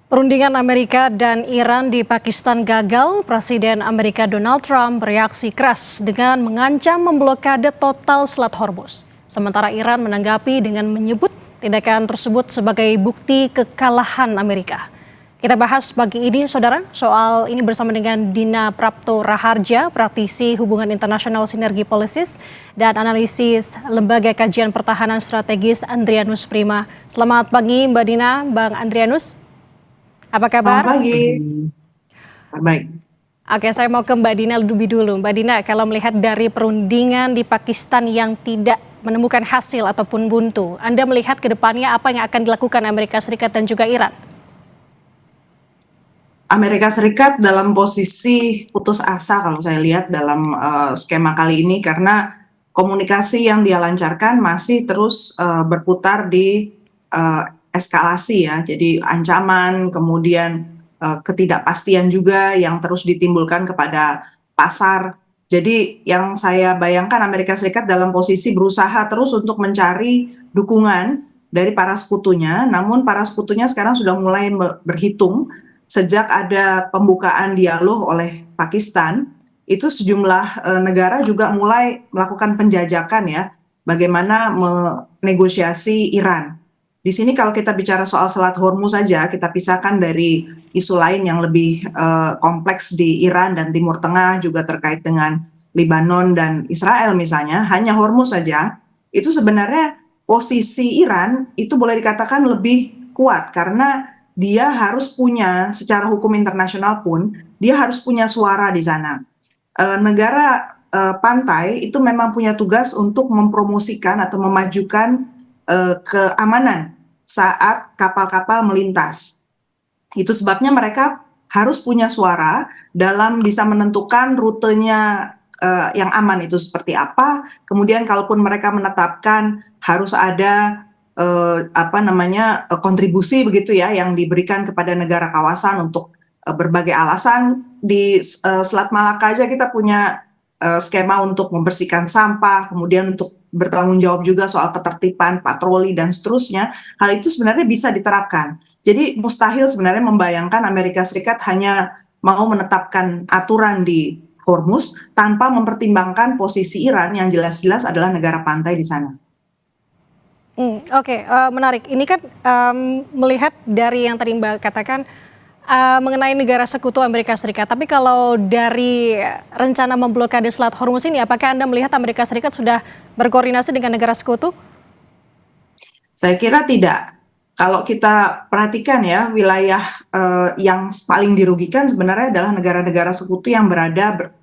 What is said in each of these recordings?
Perundingan Amerika dan Iran di Pakistan gagal. Presiden Amerika Donald Trump bereaksi keras dengan mengancam memblokade total Selat Hormuz. Sementara Iran menanggapi dengan menyebut tindakan tersebut sebagai bukti kekalahan Amerika. Kita bahas pagi ini, saudara, soal ini bersama dengan Dina Prapto Raharja, praktisi hubungan internasional Sinergi Policies dan analisis Lembaga Kajian Pertahanan Strategis Andrianus Prima. Selamat pagi Mbak Dina, Bang Andrianus. Apa kabar? Selamat pagi. Baik. Oke, saya mau ke Mbak Dina lebih dulu. Mbak Dina, kalau melihat dari perundingan di Pakistan yang tidak menemukan hasil ataupun buntu, Anda melihat ke depannya apa yang akan dilakukan Amerika Serikat dan juga Iran? Amerika Serikat dalam posisi putus asa kalau saya lihat dalam skema kali ini, karena komunikasi yang dia lancarkan masih terus berputar di eskalasi ya. Jadi ancaman, kemudian ketidakpastian juga yang terus ditimbulkan kepada pasar. Jadi yang saya bayangkan, Amerika Serikat dalam posisi berusaha terus untuk mencari dukungan dari para sekutunya, namun para sekutunya sekarang sudah mulai berhitung. Sejak ada pembukaan dialog oleh Pakistan, itu sejumlah negara juga mulai melakukan penjajakan ya, bagaimana menegosiasi Iran. Di sini kalau kita bicara soal Selat Hormuz saja, kita pisahkan dari isu lain yang lebih kompleks di Iran dan Timur Tengah, juga terkait dengan Lebanon dan Israel misalnya, hanya Hormuz saja, itu sebenarnya posisi Iran itu boleh dikatakan lebih kuat, karena dia harus punya, secara hukum internasional pun, dia harus punya suara di sana. Negara pantai itu memang punya tugas untuk mempromosikan atau memajukan keamanan saat kapal-kapal melintas. Itu sebabnya mereka harus punya suara dalam bisa menentukan rutenya yang aman itu seperti apa. Kemudian kalaupun mereka menetapkan harus ada kontribusi begitu ya yang diberikan kepada negara kawasan untuk berbagai alasan. Di Selat Malaka aja kita punya skema untuk membersihkan sampah, kemudian untuk bertanggung jawab juga soal ketertiban, patroli dan seterusnya. Hal itu sebenarnya bisa diterapkan. Jadi mustahil sebenarnya membayangkan Amerika Serikat hanya mau menetapkan aturan di Hormuz tanpa mempertimbangkan posisi Iran yang jelas-jelas adalah negara pantai di sana. Oke, menarik. Ini kan melihat dari yang tadi Mbak katakan mengenai negara sekutu Amerika Serikat. Tapi kalau dari rencana memblokade Selat Hormuz ini, apakah Anda melihat Amerika Serikat sudah berkoordinasi dengan negara sekutu? Saya kira tidak. Kalau kita perhatikan ya, wilayah yang paling dirugikan sebenarnya adalah negara-negara sekutu yang berada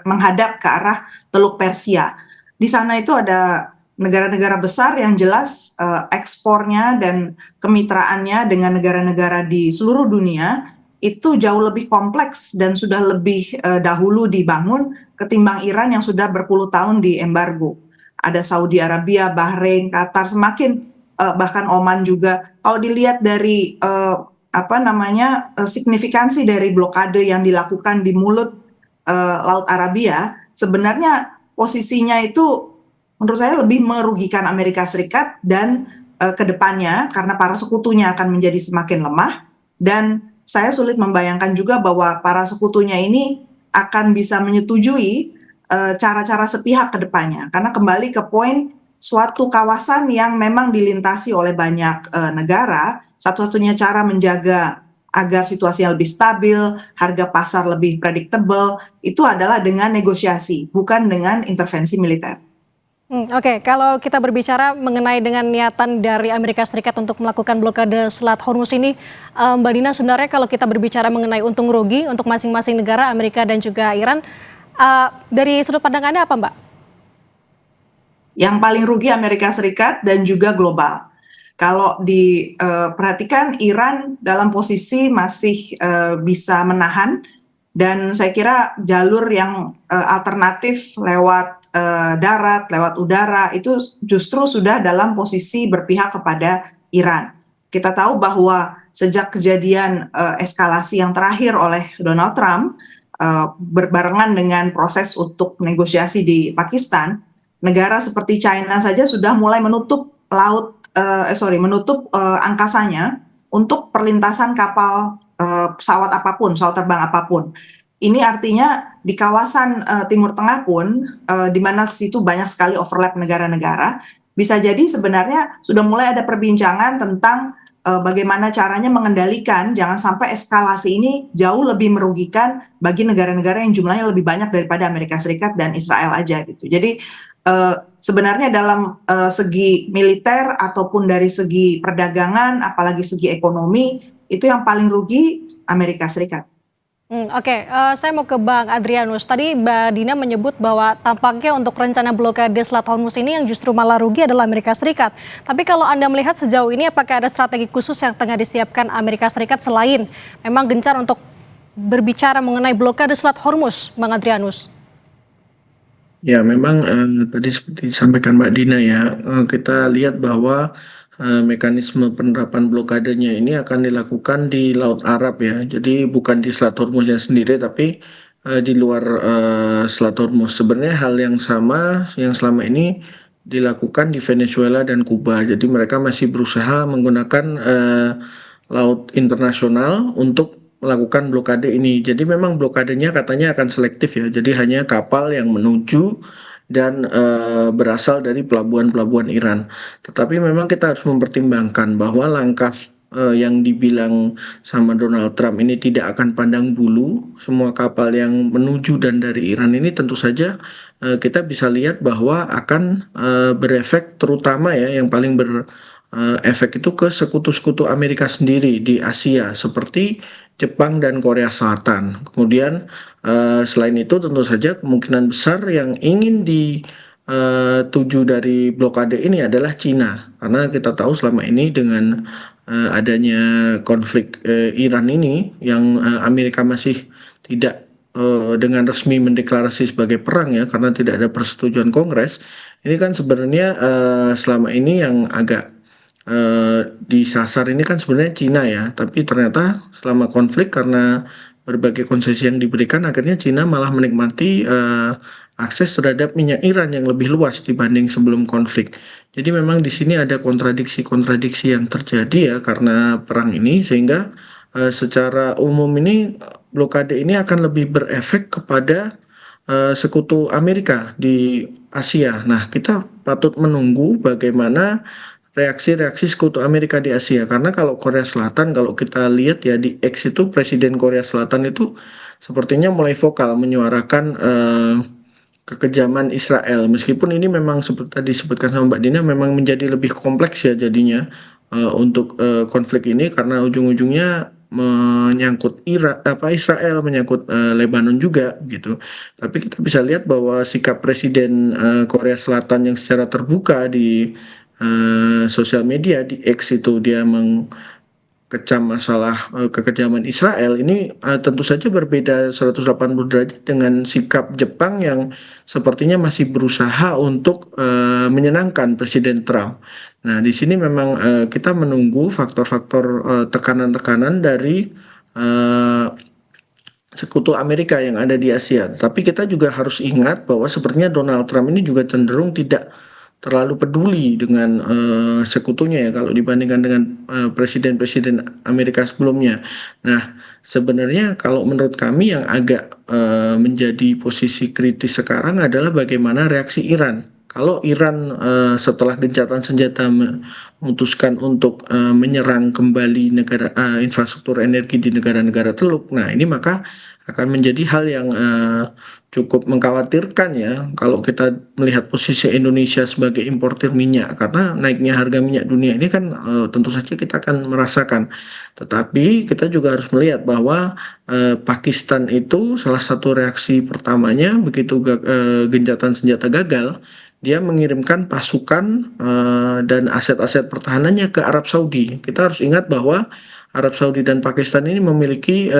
menghadap ke arah Teluk Persia. Di sana itu ada negara-negara besar yang jelas ekspornya dan kemitraannya dengan negara-negara di seluruh dunia itu jauh lebih kompleks dan sudah lebih dahulu dibangun ketimbang Iran yang sudah berpuluh tahun di embargo. Ada Saudi Arabia, Bahrain, Qatar, semakin bahkan Oman juga. Kalau dilihat dari signifikansi dari blokade yang dilakukan di mulut Laut Arabia, sebenarnya posisinya itu menurut saya lebih merugikan Amerika Serikat dan kedepannya karena para sekutunya akan menjadi semakin lemah, dan saya sulit membayangkan juga bahwa para sekutunya ini akan bisa menyetujui cara-cara sepihak kedepannya, karena kembali ke poin suatu kawasan yang memang dilintasi oleh banyak negara, satu-satunya cara menjaga agar situasinya lebih stabil, harga pasar lebih predictable, itu adalah dengan negosiasi, bukan dengan intervensi militer. Oke, kalau kita berbicara mengenai dengan niatan dari Amerika Serikat untuk melakukan blokade Selat Hormuz ini, Mbak Dina, sebenarnya kalau kita berbicara mengenai untung rugi untuk masing-masing negara, Amerika dan juga Iran, dari sudut pandang Anda apa, Mbak? Yang paling rugi Amerika Serikat dan juga global. Kalau diperhatikan, Iran dalam posisi masih bisa menahan, dan saya kira jalur yang alternatif lewat darat, lewat udara, itu justru sudah dalam posisi berpihak kepada Iran. Kita tahu bahwa sejak kejadian eskalasi yang terakhir oleh Donald Trump, berbarengan dengan proses untuk negosiasi di Pakistan, negara seperti China saja sudah mulai menutup angkasanya untuk perlintasan kapal, pesawat apapun, pesawat terbang apapun. Ini artinya di kawasan Timur Tengah pun, di mana situ banyak sekali overlap negara-negara, bisa jadi sebenarnya sudah mulai ada perbincangan tentang bagaimana caranya mengendalikan jangan sampai eskalasi ini jauh lebih merugikan bagi negara-negara yang jumlahnya lebih banyak daripada Amerika Serikat dan Israel aja gitu. Jadi sebenarnya dalam segi militer ataupun dari segi perdagangan, apalagi segi ekonomi, itu yang paling rugi Amerika Serikat. Oke, saya mau ke Bang Adrianus. Tadi Mbak Dina menyebut bahwa tampaknya untuk rencana blokade Selat Hormuz ini yang justru malah rugi adalah Amerika Serikat. Tapi kalau Anda melihat sejauh ini, apakah ada strategi khusus yang tengah disiapkan Amerika Serikat selain memang gencar untuk berbicara mengenai blokade Selat Hormuz, Bang Adrianus? Ya, memang tadi seperti disampaikan Mbak Dina ya, kita lihat bahwa mekanisme penerapan blokadenya ini akan dilakukan di Laut Arab ya. Jadi bukan di Selat Hormuznya sendiri, tapi di luar Selat Hormuz. Sebenarnya hal yang sama yang selama ini dilakukan di Venezuela dan Kuba. Jadi mereka masih berusaha menggunakan laut internasional untuk melakukan blokade ini. Jadi memang blokadenya katanya akan selektif ya. Jadi hanya kapal yang menuju dan berasal dari pelabuhan-pelabuhan Iran. Tetapi memang kita harus mempertimbangkan bahwa langkah yang dibilang sama Donald Trump ini tidak akan pandang bulu. Semua kapal yang menuju dan dari Iran ini tentu saja kita bisa lihat bahwa akan berefek, terutama ya yang paling efek itu ke sekutu-sekutu Amerika sendiri di Asia seperti Jepang dan Korea Selatan. Kemudian selain itu tentu saja kemungkinan besar yang ingin dituju dari blokade ini adalah Cina, karena kita tahu selama ini dengan adanya konflik Iran ini yang Amerika masih tidak dengan resmi mendeklarasi sebagai perang ya, karena tidak ada persetujuan Kongres. Ini kan sebenarnya selama ini yang agak disasar ini kan sebenarnya Cina ya, tapi ternyata selama konflik karena berbagai konsesi yang diberikan, akhirnya Cina malah menikmati akses terhadap minyak Iran yang lebih luas dibanding sebelum konflik. Jadi memang di sini ada kontradiksi-kontradiksi yang terjadi ya karena perang ini, sehingga secara umum ini blokade ini akan lebih berefek kepada sekutu Amerika di Asia. Nah, kita patut menunggu bagaimana reaksi-reaksi sekutu Amerika di Asia, karena kalau Korea Selatan, kalau kita lihat ya di X itu Presiden Korea Selatan itu sepertinya mulai vokal menyuarakan kekejaman Israel, meskipun ini memang seperti tadi disebutkan sama Mbak Dina memang menjadi lebih kompleks ya jadinya untuk konflik ini, karena ujung-ujungnya menyangkut Israel, menyangkut Lebanon juga gitu. Tapi kita bisa lihat bahwa sikap Presiden Korea Selatan yang secara terbuka di sosial media di X itu dia mengecam masalah kekejaman Israel ini tentu saja berbeda 180 derajat dengan sikap Jepang yang sepertinya masih berusaha untuk menyenangkan Presiden Trump. Nah, di sini memang kita menunggu faktor-faktor tekanan-tekanan dari sekutu Amerika yang ada di Asia. Tapi kita juga harus ingat bahwa sepertinya Donald Trump ini juga cenderung tidak terlalu peduli dengan sekutunya ya kalau dibandingkan dengan presiden-presiden Amerika sebelumnya. Nah, sebenarnya kalau menurut kami yang agak menjadi posisi kritis sekarang adalah bagaimana reaksi Iran. Kalau Iran setelah gencatan senjata memutuskan untuk menyerang kembali infrastruktur energi di negara-negara Teluk, nah ini maka akan menjadi hal yang cukup mengkhawatirkan ya kalau kita melihat posisi Indonesia sebagai importir minyak, karena naiknya harga minyak dunia ini kan tentu saja kita akan merasakan. Tetapi kita juga harus melihat bahwa Pakistan itu salah satu reaksi pertamanya begitu gencatan senjata gagal, dia mengirimkan pasukan dan aset-aset pertahanannya ke Arab Saudi. Kita harus ingat bahwa Arab Saudi dan Pakistan ini memiliki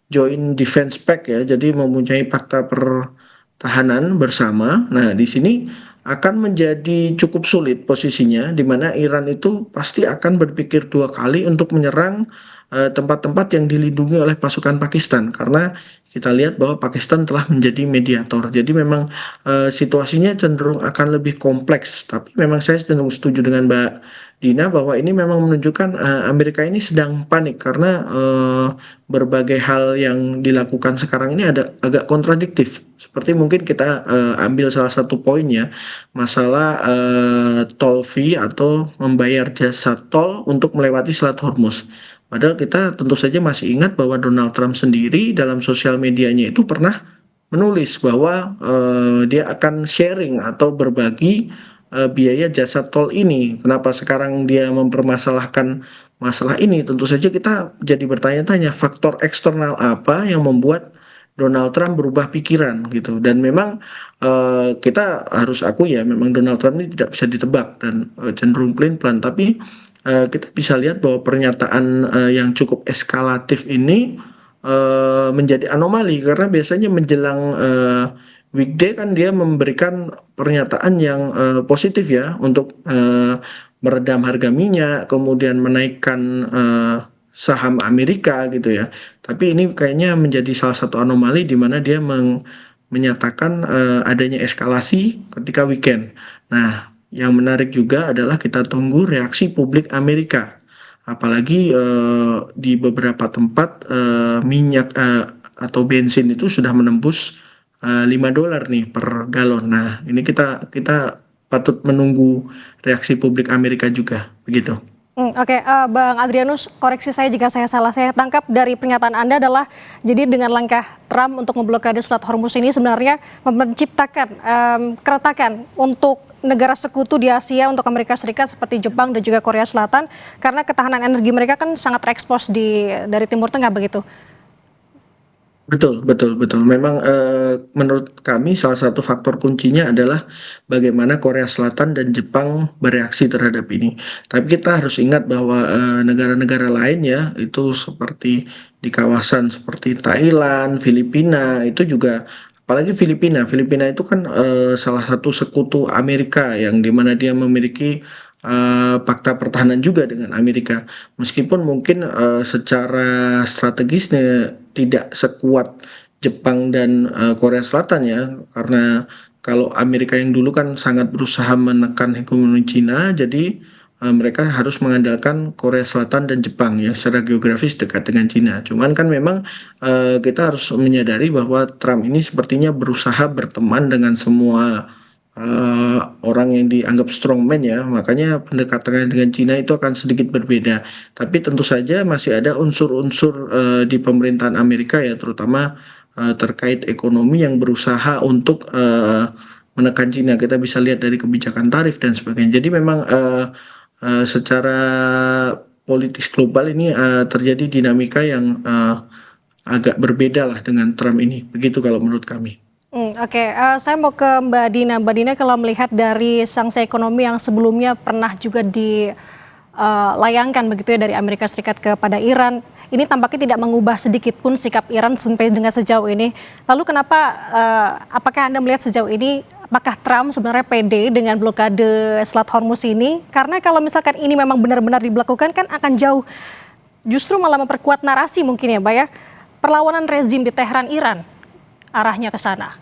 Joint Defense Pact ya, jadi mempunyai fakta pertahanan bersama. Nah, di sini akan menjadi cukup sulit posisinya, di mana Iran itu pasti akan berpikir dua kali untuk menyerang tempat-tempat yang dilindungi oleh pasukan Pakistan, karena kita lihat bahwa Pakistan telah menjadi mediator. Jadi memang situasinya cenderung akan lebih kompleks, tapi memang saya cenderung setuju dengan Mbak Dina, bahwa ini memang menunjukkan Amerika ini sedang panik karena berbagai hal yang dilakukan sekarang ini ada agak kontradiktif. Seperti mungkin kita ambil salah satu poinnya, masalah toll fee atau membayar jasa tol untuk melewati Selat Hormuz. Padahal kita tentu saja masih ingat bahwa Donald Trump sendiri dalam sosial medianya itu pernah menulis bahwa dia akan sharing atau berbagi biaya jasa tol ini. Kenapa sekarang dia mempermasalahkan masalah ini? Tentu saja kita jadi bertanya-tanya faktor eksternal apa yang membuat Donald Trump berubah pikiran gitu. Dan memang kita harus akui ya, memang Donald Trump ini tidak bisa ditebak dan cenderung pelin-pelan. Tapi kita bisa lihat bahwa pernyataan yang cukup eskalatif ini menjadi anomali karena biasanya menjelang weekday kan dia memberikan pernyataan yang positif ya untuk meredam harga minyak, kemudian menaikkan saham Amerika gitu ya. Tapi ini kayaknya menjadi salah satu anomali di mana dia menyatakan adanya eskalasi ketika weekend. Nah, yang menarik juga adalah kita tunggu reaksi publik Amerika. Apalagi di beberapa tempat minyak atau bensin itu sudah menembus $5 nih per galon. Nah, ini kita patut menunggu reaksi publik Amerika juga, begitu. Oke, Bang Adrianus, koreksi saya jika saya salah. Saya tangkap dari pernyataan Anda adalah jadi dengan langkah Trump untuk memblokade Selat Hormuz ini sebenarnya menciptakan keretakan untuk negara sekutu di Asia untuk Amerika Serikat seperti Jepang dan juga Korea Selatan karena ketahanan energi mereka kan sangat terekspos dari Timur Tengah begitu. Betul, betul, betul. Memang menurut kami salah satu faktor kuncinya adalah bagaimana Korea Selatan dan Jepang bereaksi terhadap ini. Tapi kita harus ingat bahwa negara-negara lain ya itu seperti di kawasan seperti Thailand, Filipina itu juga apalagi Filipina. Filipina itu kan salah satu sekutu Amerika yang dimana dia memiliki fakta pertahanan juga dengan Amerika. Meskipun mungkin secara strategisnya tidak sekuat Jepang dan Korea Selatan ya, karena kalau Amerika yang dulu kan sangat berusaha menekan hegemoni Cina, jadi mereka harus mengandalkan Korea Selatan dan Jepang yang secara geografis dekat dengan Cina. Cuman kan memang kita harus menyadari bahwa Trump ini sepertinya berusaha berteman dengan semua orang yang dianggap strongman ya, makanya pendekatannya dengan Cina itu akan sedikit berbeda. Tapi tentu saja masih ada unsur-unsur di pemerintahan Amerika ya, terutama terkait ekonomi yang berusaha untuk menekan Cina. Kita bisa lihat dari kebijakan tarif dan sebagainya. Jadi memang secara politis global ini terjadi dinamika yang agak berbeda lah dengan Trump ini. Begitu kalau menurut kami. Oke, saya mau ke Mbak Dina. Mbak Dina kalau melihat dari sanksi ekonomi yang sebelumnya pernah juga dilayangkan begitu ya dari Amerika Serikat kepada Iran, ini tampaknya tidak mengubah sedikit pun sikap Iran sampai dengan sejauh ini. Lalu kenapa, apakah Anda melihat sejauh ini, apakah Trump sebenarnya pede dengan blokade Selat Hormuz ini? Karena kalau misalkan ini memang benar-benar diberlakukan kan akan jauh, justru malah memperkuat narasi mungkin ya Mbak ya, perlawanan rezim di Teheran Iran arahnya ke sana.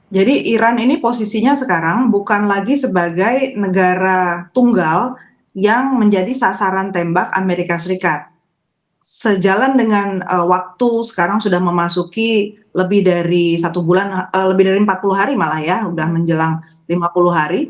Jadi Iran ini posisinya sekarang bukan lagi sebagai negara tunggal yang menjadi sasaran tembak Amerika Serikat. Sejalan dengan waktu sekarang sudah memasuki lebih dari 1 bulan, lebih dari 40 hari malah ya, udah menjelang 50 hari.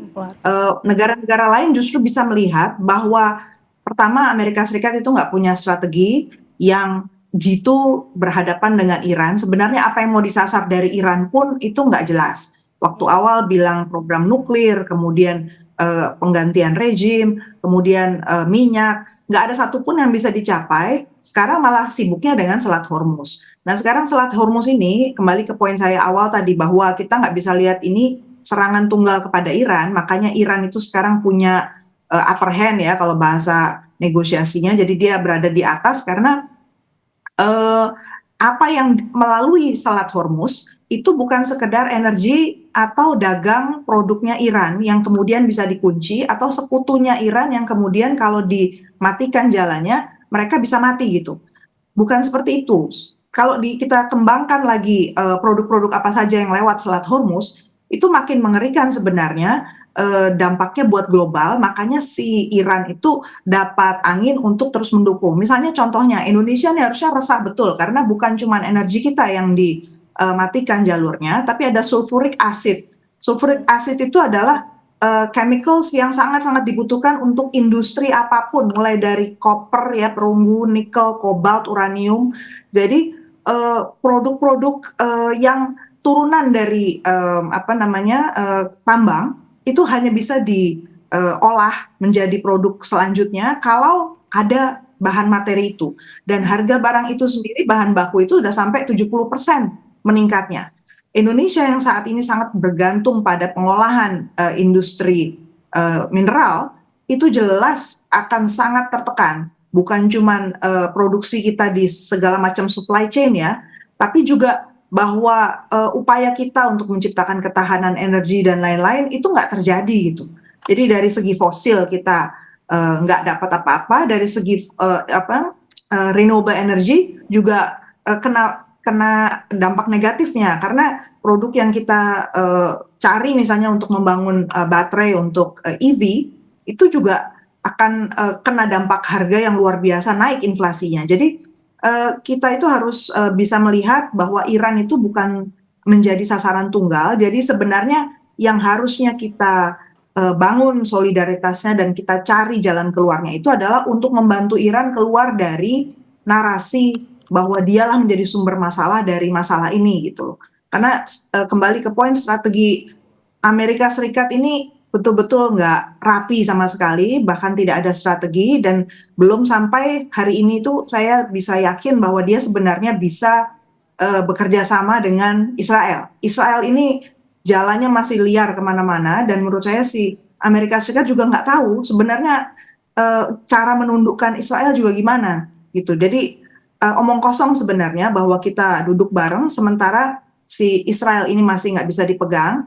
Negara-negara lain justru bisa melihat bahwa pertama Amerika Serikat itu nggak punya strategi yang jitu berhadapan dengan Iran. Sebenarnya apa yang mau disasar dari Iran pun itu nggak jelas. Waktu awal bilang program nuklir, kemudian penggantian rejim, kemudian minyak, nggak ada satupun yang bisa dicapai. Sekarang malah sibuknya dengan Selat Hormuz. Nah sekarang Selat Hormuz ini, kembali ke poin saya awal tadi, bahwa kita nggak bisa lihat ini serangan tunggal kepada Iran, makanya Iran itu sekarang punya upper hand ya kalau bahasa negosiasinya, jadi dia berada di atas karena apa yang melalui Selat Hormuz itu bukan sekedar energi atau dagang produknya Iran yang kemudian bisa dikunci, atau sekutunya Iran yang kemudian kalau dimatikan jalannya mereka bisa mati gitu. Bukan seperti itu. Kalau kita kembangkan lagi produk-produk apa saja yang lewat Selat Hormuz, itu makin mengerikan sebenarnya dampaknya buat global, makanya si Iran itu dapat angin untuk terus mendukung. Misalnya contohnya Indonesia nih harusnya resah betul karena bukan cuma energi kita yang dimatikan jalurnya, tapi ada sulfuric acid. Sulfuric acid itu adalah chemicals yang sangat-sangat dibutuhkan untuk industri apapun, mulai dari koper ya, perunggu, nikel, kobalt, uranium. Jadi produk-produk yang turunan dari tambang itu hanya bisa diolah menjadi produk selanjutnya kalau ada bahan materi itu. Dan harga barang itu sendiri, bahan baku itu sudah sampai 70% meningkatnya. Indonesia yang saat ini sangat bergantung pada pengolahan industri mineral, itu jelas akan sangat tertekan. Bukan cuma produksi kita di segala macam supply chain ya, tapi juga bahwa upaya kita untuk menciptakan ketahanan energi dan lain-lain itu nggak terjadi gitu. Jadi dari segi fosil kita nggak dapat apa-apa, dari segi renewable energy juga kena dampak negatifnya karena produk yang kita cari misalnya untuk membangun baterai untuk EV itu juga akan kena dampak harga yang luar biasa, naik inflasinya. Jadi kita itu harus bisa melihat bahwa Iran itu bukan menjadi sasaran tunggal. Jadi sebenarnya yang harusnya kita bangun solidaritasnya dan kita cari jalan keluarnya itu adalah untuk membantu Iran keluar dari narasi bahwa dialah menjadi sumber masalah dari masalah ini gitu loh. Karena kembali ke poin strategi Amerika Serikat ini betul-betul nggak rapi sama sekali, bahkan tidak ada strategi, dan belum sampai hari ini tuh saya bisa yakin bahwa dia sebenarnya bisa bekerja sama dengan Israel. Israel ini jalannya masih liar kemana-mana, dan menurut saya si Amerika Serikat juga nggak tahu sebenarnya cara menundukkan Israel juga gimana gitu. Jadi omong kosong sebenarnya bahwa kita duduk bareng sementara si Israel ini masih nggak bisa dipegang.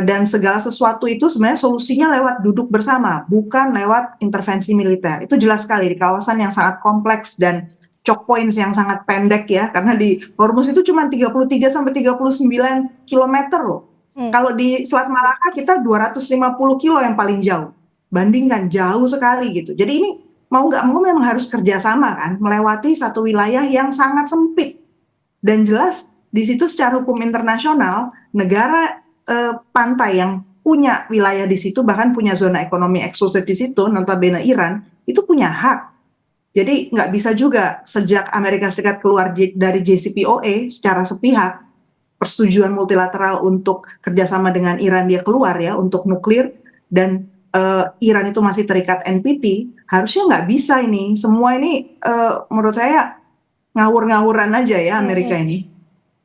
Dan segala sesuatu itu sebenarnya solusinya lewat duduk bersama, bukan lewat intervensi militer. Itu jelas sekali di kawasan yang sangat kompleks dan choke points yang sangat pendek ya, karena di Hormuz itu cuma 33-39 kilometer loh. Kalau di Selat Malaka kita 250 kilo yang paling jauh. Bandingkan, jauh sekali gitu. Jadi ini mau nggak mau memang harus kerjasama kan, melewati satu wilayah yang sangat sempit. Dan jelas di situ secara hukum internasional, negara pantai yang punya wilayah di situ, bahkan punya zona ekonomi eksklusif di situ, notabene Iran, itu punya hak. Jadi nggak bisa juga sejak Amerika Serikat keluar dari JCPOA secara sepihak, persetujuan multilateral untuk kerjasama dengan Iran dia keluar ya, untuk nuklir, dan Iran itu masih terikat NPT, harusnya nggak bisa ini. Semua ini menurut saya ngawur-ngawuran aja ya Amerika ini.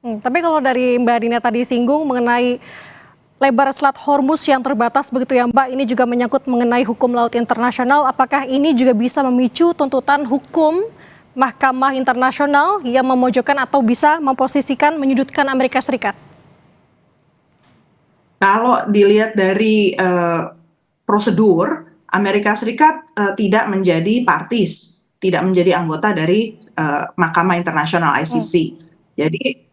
Tapi kalau dari Mbak Dina tadi singgung mengenai lebar Selat Hormuz yang terbatas begitu ya Mbak, ini juga menyangkut mengenai hukum laut internasional. Apakah ini juga bisa memicu tuntutan hukum Mahkamah Internasional yang memojokkan atau bisa memposisikan menyudutkan Amerika Serikat? Kalau dilihat dari prosedur, Amerika Serikat tidak menjadi partis, tidak menjadi anggota dari Mahkamah Internasional ICC. Jadi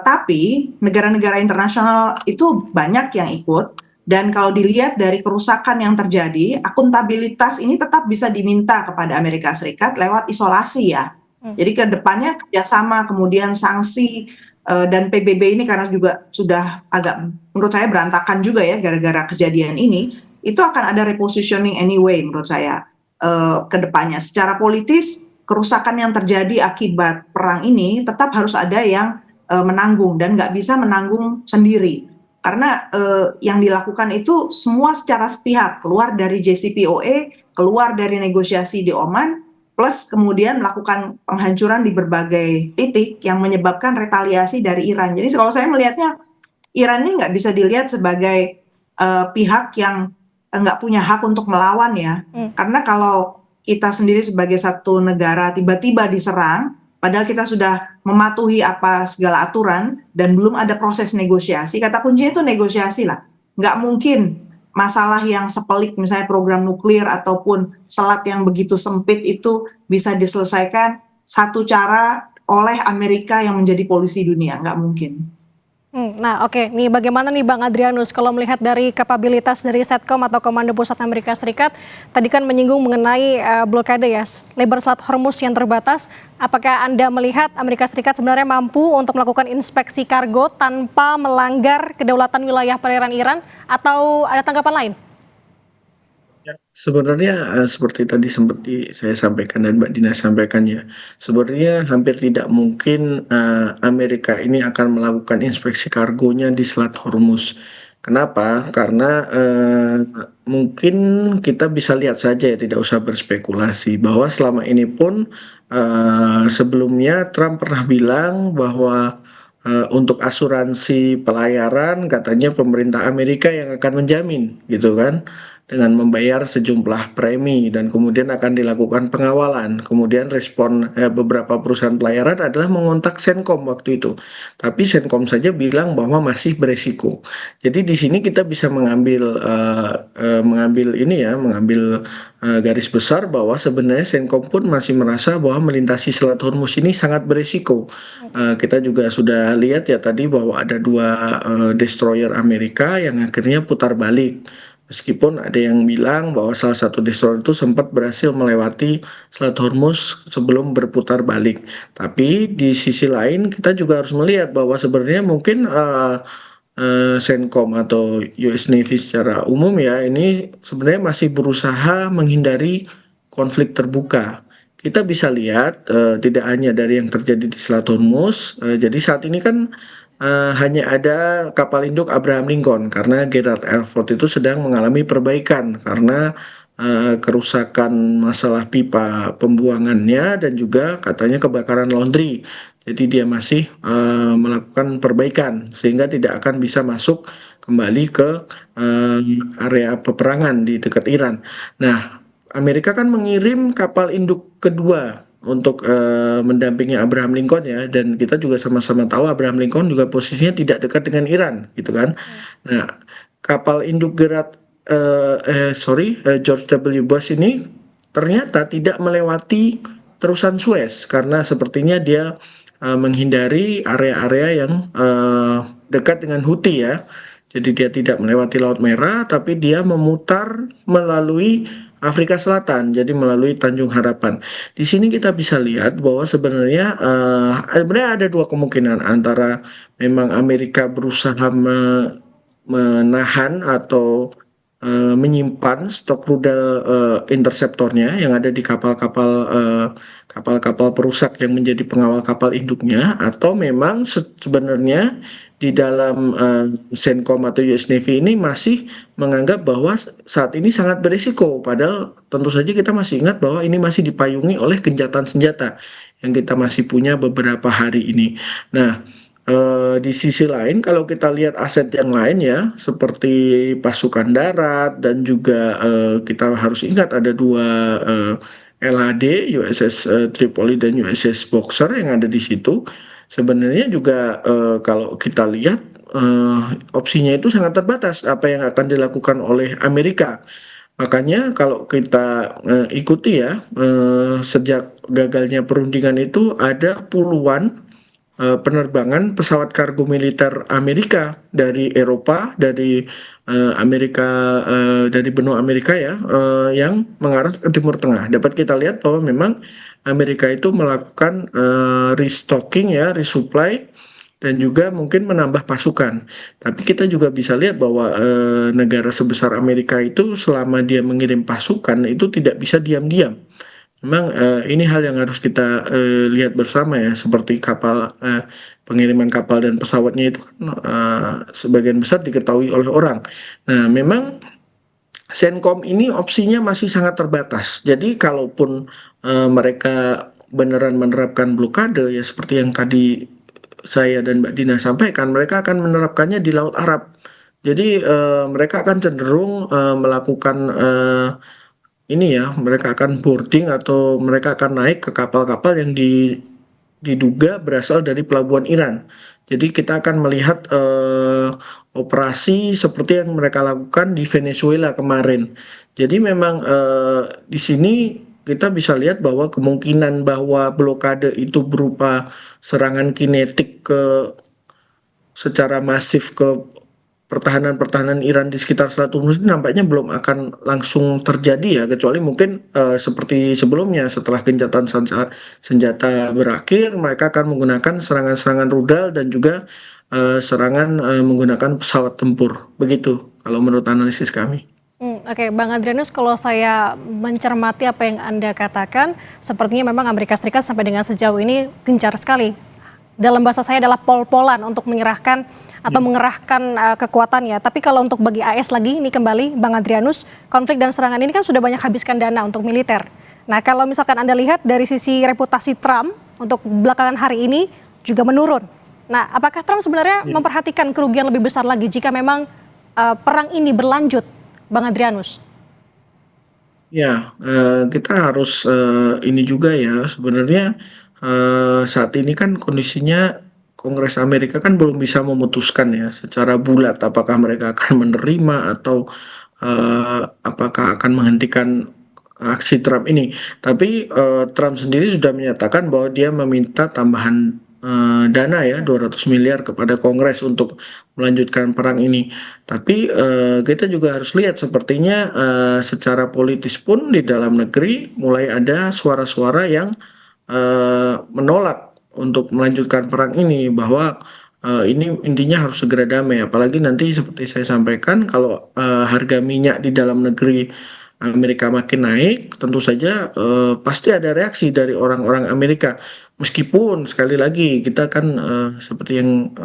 tapi negara-negara internasional itu banyak yang ikut, dan kalau dilihat dari kerusakan yang terjadi, akuntabilitas ini tetap bisa diminta kepada Amerika Serikat lewat isolasi ya. Jadi ke depannya kerjasama, kemudian sanksi, dan PBB ini karena juga sudah agak menurut saya berantakan juga ya gara-gara kejadian ini, itu akan ada repositioning anyway menurut saya ke depannya. Secara politis, kerusakan yang terjadi akibat perang ini tetap harus ada yang menanggung, dan nggak bisa menanggung sendiri karena yang dilakukan itu semua secara sepihak, keluar dari JCPOA, keluar dari negosiasi di Oman, plus kemudian melakukan penghancuran di berbagai titik yang menyebabkan retaliasi dari Iran. Jadi kalau saya melihatnya Iran ini nggak bisa dilihat sebagai pihak yang nggak punya hak untuk melawan ya, karena kalau kita sendiri sebagai satu negara tiba-tiba diserang, padahal kita sudah mematuhi apa segala aturan dan belum ada proses negosiasi. Kata kuncinya itu negosiasi lah. Nggak mungkin masalah yang sepelik misalnya program nuklir ataupun selat yang begitu sempit itu bisa diselesaikan satu cara oleh Amerika yang menjadi polisi dunia. Nggak mungkin. Nah, oke. Nih bagaimana nih Bang Adrianus kalau melihat dari kapabilitas dari Setcom atau Komando Pusat Amerika Serikat, tadi kan menyinggung mengenai blokade ya, lebar Selat Hormuz yang terbatas. Apakah Anda melihat Amerika Serikat sebenarnya mampu untuk melakukan inspeksi kargo tanpa melanggar kedaulatan wilayah perairan Iran atau ada tanggapan lain? Ya, sebenarnya seperti tadi sempat saya sampaikan dan Mbak Dina sampaikan ya, sebenarnya hampir tidak mungkin Amerika ini akan melakukan inspeksi kargonya di Selat Hormuz. Kenapa? Karena mungkin kita bisa lihat saja ya, tidak usah berspekulasi bahwa selama ini pun sebelumnya Trump pernah bilang bahwa untuk asuransi pelayaran katanya pemerintah Amerika yang akan menjamin gitu kan dengan membayar sejumlah premi dan kemudian akan dilakukan pengawalan. Kemudian respon beberapa perusahaan pelayaran adalah mengontak Senkom waktu itu. Tapi Senkom saja bilang bahwa masih beresiko. Jadi di sini kita bisa mengambil garis besar bahwa sebenarnya Senkom pun masih merasa bahwa melintasi Selat Hormuz ini sangat beresiko. Kita juga sudah lihat ya tadi bahwa ada dua destroyer Amerika yang akhirnya putar balik. Meskipun ada yang bilang bahwa salah satu destroyer itu sempat berhasil melewati Selat Hormuz sebelum berputar balik. Tapi di sisi lain kita juga harus melihat bahwa sebenarnya mungkin Senkom atau US Navy secara umum ya ini sebenarnya masih berusaha menghindari konflik terbuka. Kita bisa lihat tidak hanya dari yang terjadi di Selat Hormuz, jadi saat ini kan hanya ada kapal induk Abraham Lincoln karena Gerald R. Ford itu sedang mengalami perbaikan karena kerusakan masalah pipa pembuangannya dan juga katanya kebakaran laundry. Jadi dia masih melakukan perbaikan sehingga tidak akan bisa masuk kembali ke area peperangan di dekat Iran. Nah, Amerika kan mengirim kapal induk kedua untuk mendampingi Abraham Lincoln ya, dan kita juga sama-sama tahu Abraham Lincoln juga posisinya tidak dekat dengan Iran gitu kan. Nah, kapal induk George W. Bush ini ternyata tidak melewati terusan Suez karena sepertinya dia menghindari area-area yang dekat dengan Houthi ya. Jadi dia tidak melewati Laut Merah, tapi dia memutar melalui Afrika Selatan, jadi melalui Tanjung Harapan. Di sini kita bisa lihat bahwa sebenarnya ada dua kemungkinan antara memang Amerika berusaha menahan atau menyimpan stok rudal interceptornya yang ada di kapal-kapal perusak yang menjadi pengawal kapal induknya, atau memang sebenarnya di dalam Senkom atau US Navy ini masih menganggap bahwa saat ini sangat berisiko, padahal tentu saja kita masih ingat bahwa ini masih dipayungi oleh gencatan senjata yang kita masih punya beberapa hari ini. Nah, di sisi lain kalau kita lihat aset yang lain ya seperti pasukan darat dan juga kita harus ingat ada dua LHD USS Tripoli dan USS Boxer yang ada di situ. Sebenarnya juga kalau kita lihat opsinya itu sangat terbatas apa yang akan dilakukan oleh Amerika. Makanya kalau kita ikuti ya sejak gagalnya perundingan itu ada puluhan penerbangan pesawat kargo militer Amerika dari Eropa, dari dari benua Amerika ya, yang mengarah ke Timur Tengah. Dapat kita lihat bahwa memang Amerika itu melakukan restocking ya, resupply dan juga mungkin menambah pasukan. Tapi kita juga bisa lihat bahwa negara sebesar Amerika itu selama dia mengirim pasukan itu tidak bisa diam-diam. Memang ini hal yang harus kita lihat bersama ya, seperti pengiriman kapal dan pesawatnya itu kan sebagian besar diketahui oleh orang. Nah, memang Senkom ini opsinya masih sangat terbatas. Jadi kalaupun mereka beneran menerapkan blokade ya seperti yang tadi saya dan Mbak Dina sampaikan, mereka akan menerapkannya di Laut Arab. Jadi mereka akan cenderung melakukan mereka akan boarding atau mereka akan naik ke kapal-kapal yang diduga berasal dari pelabuhan Iran. Jadi kita akan melihat operasi seperti yang mereka lakukan di Venezuela kemarin. Jadi memang di sini kita bisa lihat bahwa kemungkinan bahwa blokade itu berupa serangan kinetik ke secara masif ke pertahanan Iran di sekitar Selat Hormuz ini nampaknya belum akan langsung terjadi ya, kecuali mungkin seperti sebelumnya setelah gencatan senjata berakhir, mereka akan menggunakan serangan-serangan rudal dan juga serangan menggunakan pesawat tempur. Begitu kalau menurut analisis kami. Oke, Bang Adrianus, kalau saya mencermati apa yang Anda katakan, sepertinya memang Amerika Serikat sampai dengan sejauh ini gencar sekali. Dalam bahasa saya adalah pol-polan untuk menyerahkan atau mengerahkan kekuatannya. Tapi kalau untuk bagi AS lagi, ini kembali Bang Adrianus, konflik dan serangan ini kan sudah banyak habiskan dana untuk militer. Nah, kalau misalkan Anda lihat dari sisi reputasi Trump untuk belakangan hari ini juga menurun. Nah, apakah Trump sebenarnya memperhatikan kerugian lebih besar lagi jika memang perang ini berlanjut, Bang Adrianus? Ya, kita harus ini juga ya, sebenarnya saat ini kan kondisinya Kongres Amerika kan belum bisa memutuskan ya secara bulat apakah mereka akan menerima atau apakah akan menghentikan aksi Trump ini. Tapi Trump sendiri sudah menyatakan bahwa dia meminta tambahan dana ya 200 miliar kepada Kongres untuk melanjutkan perang ini. Tapi kita juga harus lihat sepertinya secara politis pun di dalam negeri mulai ada suara-suara yang menolak untuk melanjutkan perang ini, bahwa ini intinya harus segera damai. Apalagi nanti seperti saya sampaikan kalau harga minyak di dalam negeri Amerika makin naik, tentu saja pasti ada reaksi dari orang-orang Amerika. Meskipun sekali lagi kita kan seperti yang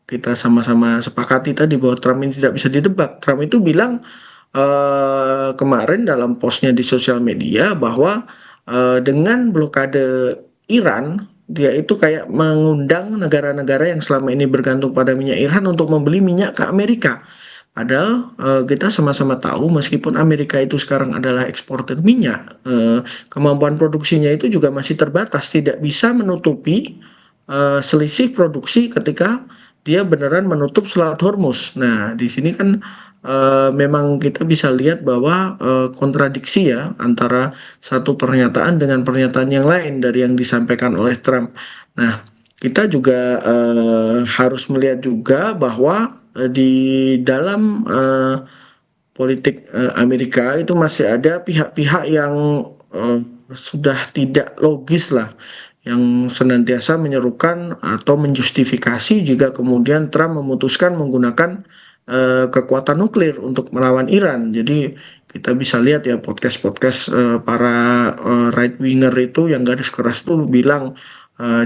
kita sama-sama sepakati tadi bahwa Trump ini tidak bisa ditebak. Trump itu bilang kemarin dalam postnya di sosial media bahwa dengan blokade Iran, dia itu kayak mengundang negara-negara yang selama ini bergantung pada minyak Iran untuk membeli minyak ke Amerika. Padahal kita sama-sama tahu meskipun Amerika itu sekarang adalah eksportir minyak, kemampuan produksinya itu juga masih terbatas, tidak bisa menutupi selisih produksi ketika dia beneran menutup Selat Hormuz. Nah, di sini kan memang kita bisa lihat bahwa kontradiksi ya antara satu pernyataan dengan pernyataan yang lain dari yang disampaikan oleh Trump. Nah, kita juga harus melihat juga bahwa di dalam politik Amerika itu masih ada pihak-pihak yang sudah tidak logis lah, yang senantiasa menyerukan atau menjustifikasi jika kemudian Trump memutuskan menggunakan kekuatan nuklir untuk melawan Iran. Jadi kita bisa lihat ya podcast-podcast para right winger itu yang garis keras tuh bilang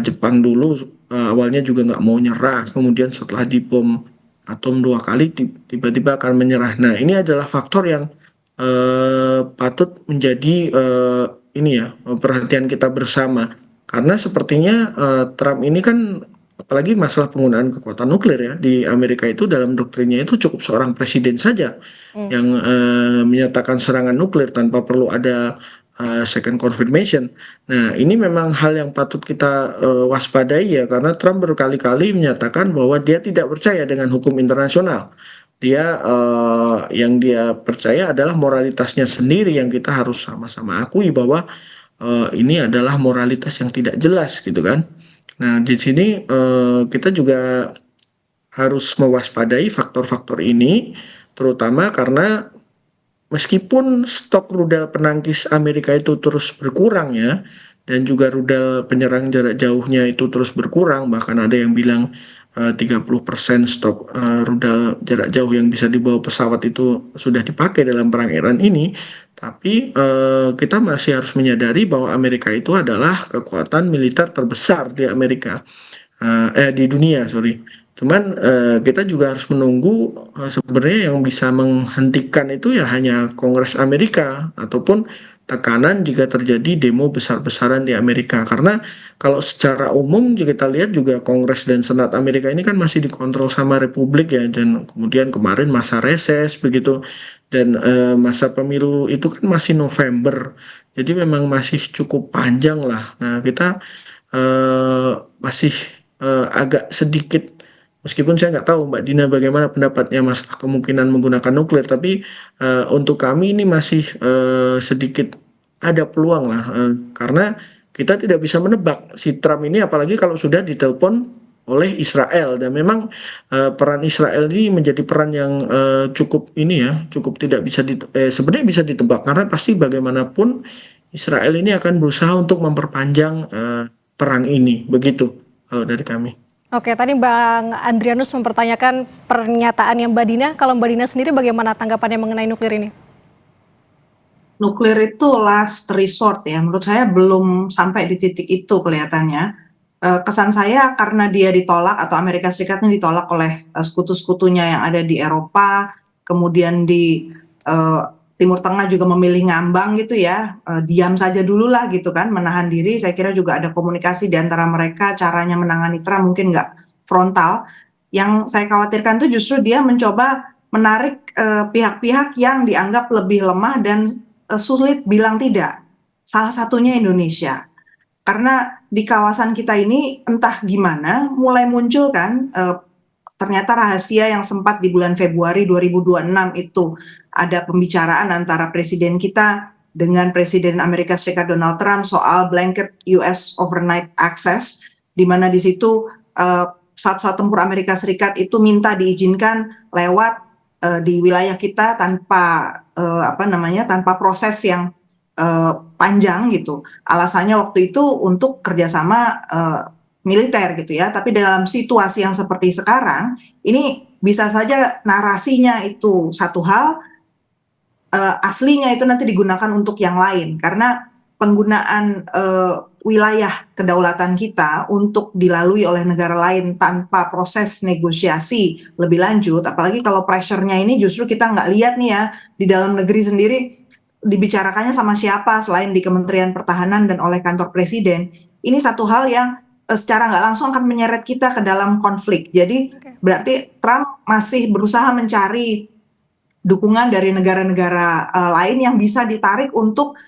Jepang dulu awalnya juga nggak mau nyerah, kemudian setelah dibom atom 2 kali tiba-tiba akan menyerah. Nah, ini adalah faktor yang patut menjadi ini ya perhatian kita bersama, karena sepertinya Trump ini kan apalagi masalah penggunaan kekuatan nuklir ya di Amerika itu dalam doktrinnya itu cukup seorang presiden saja yang menyatakan serangan nuklir tanpa perlu ada second confirmation. Nah, ini memang hal yang patut kita waspadai ya, karena Trump berkali-kali menyatakan bahwa dia tidak percaya dengan hukum internasional. Dia yang dia percaya adalah moralitasnya sendiri yang kita harus sama-sama akui bahwa ini adalah moralitas yang tidak jelas gitu kan. Nah, di sini kita juga harus mewaspadai faktor-faktor ini, terutama karena meskipun stok rudal penangkis Amerika itu terus berkurang ya, dan juga rudal penyerang jarak jauhnya itu terus berkurang, bahkan ada yang bilang 30% stok rudal jarak jauh yang bisa dibawa pesawat itu sudah dipakai dalam perang Iran ini, tapi kita masih harus menyadari bahwa Amerika itu adalah kekuatan militer terbesar di di dunia, sorry. Cuman kita juga harus menunggu sebenarnya yang bisa menghentikan itu ya hanya Kongres Amerika ataupun tekanan jika terjadi demo besar-besaran di Amerika. Karena kalau secara umum jika kita lihat juga Kongres dan Senat Amerika ini kan masih dikontrol sama Republik ya, dan kemudian kemarin masa reses begitu, dan masa pemilu itu kan masih November. Jadi memang masih cukup panjang lah. Nah, kita masih agak sedikit, meskipun saya nggak tahu Mbak Dina bagaimana pendapatnya masalah kemungkinan menggunakan nuklir, tapi untuk kami ini masih sedikit ada peluang lah, karena kita tidak bisa menebak si Trump ini, apalagi kalau sudah ditelepon oleh Israel, dan memang peran Israel ini menjadi peran yang cukup cukup tidak bisa sebenarnya bisa ditebak, karena pasti bagaimanapun Israel ini akan berusaha untuk memperpanjang perang ini, begitu kalau dari kami. Oke, tadi Bang Adrianus mempertanyakan pernyataan yang Mbak Dina. Kalau Mbak Dina sendiri bagaimana tanggapannya mengenai nuklir ini? Nuklir itu last resort ya, menurut saya belum sampai di titik itu kelihatannya. Kesan saya karena dia ditolak atau Amerika Serikat ini ditolak oleh sekutu-sekutunya yang ada di Eropa, kemudian di Timur Tengah juga memilih ngambang gitu ya, diam saja dulu lah gitu kan, menahan diri. Saya kira juga ada komunikasi di antara mereka, caranya menangani Trump mungkin nggak frontal. Yang saya khawatirkan tuh justru dia mencoba menarik pihak-pihak yang dianggap lebih lemah dan sulit bilang tidak. Salah satunya Indonesia. Karena di kawasan kita ini entah gimana mulai muncul kan ternyata rahasia yang sempat di bulan Februari 2026 itu ada pembicaraan antara presiden kita dengan Presiden Amerika Serikat Donald Trump soal blanket US overnight access, di mana di situ pesawat tempur Amerika Serikat itu minta diizinkan lewat di wilayah kita tanpa tanpa proses yang panjang gitu. Alasannya waktu itu untuk kerjasama militer gitu ya. Tapi dalam situasi yang seperti sekarang, ini bisa saja narasinya itu satu hal, aslinya itu nanti digunakan untuk yang lain. Karena penggunaan wilayah kedaulatan kita untuk dilalui oleh negara lain tanpa proses negosiasi lebih lanjut, apalagi kalau pressure-nya ini justru kita nggak lihat nih ya, di dalam negeri sendiri dibicarakannya sama siapa selain di Kementerian Pertahanan dan oleh kantor presiden. Ini satu hal yang secara nggak langsung akan menyeret kita ke dalam konflik. Jadi berarti Trump masih berusaha mencari dukungan dari negara-negara lain yang bisa ditarik untuk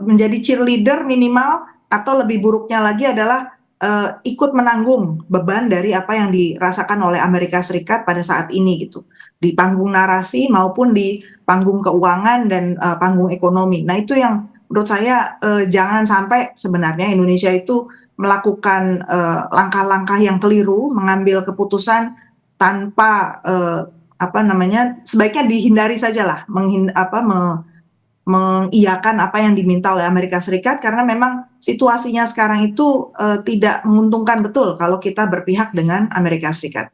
menjadi cheerleader minimal, atau lebih buruknya lagi adalah ikut menanggung beban dari apa yang dirasakan oleh Amerika Serikat pada saat ini gitu, di panggung narasi maupun di panggung keuangan dan panggung ekonomi. Nah itu yang menurut saya jangan sampai sebenarnya Indonesia itu melakukan langkah-langkah yang keliru, mengambil keputusan tanpa sebaiknya dihindari sajalah mengiyakan apa yang diminta oleh Amerika Serikat, karena memang situasinya sekarang itu tidak menguntungkan betul kalau kita berpihak dengan Amerika Serikat.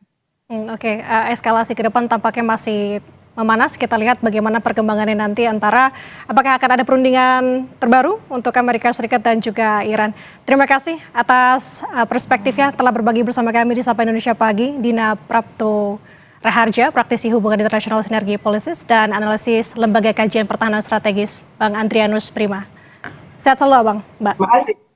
Eskalasi ke depan tampaknya masih memanas. Kita lihat bagaimana perkembangannya nanti, antara apakah akan ada perundingan terbaru untuk Amerika Serikat dan juga Iran. Terima kasih atas perspektifnya, telah berbagi bersama kami di Sapa Indonesia Pagi. Dina Prapto Raharja, praktisi hubungan internasional Sinergi Polisis dan analisis Lembaga Kajian Pertahanan Strategis, Bang Adrianus Prima. Sehat selalu Bang, Mbak. Terima kasih.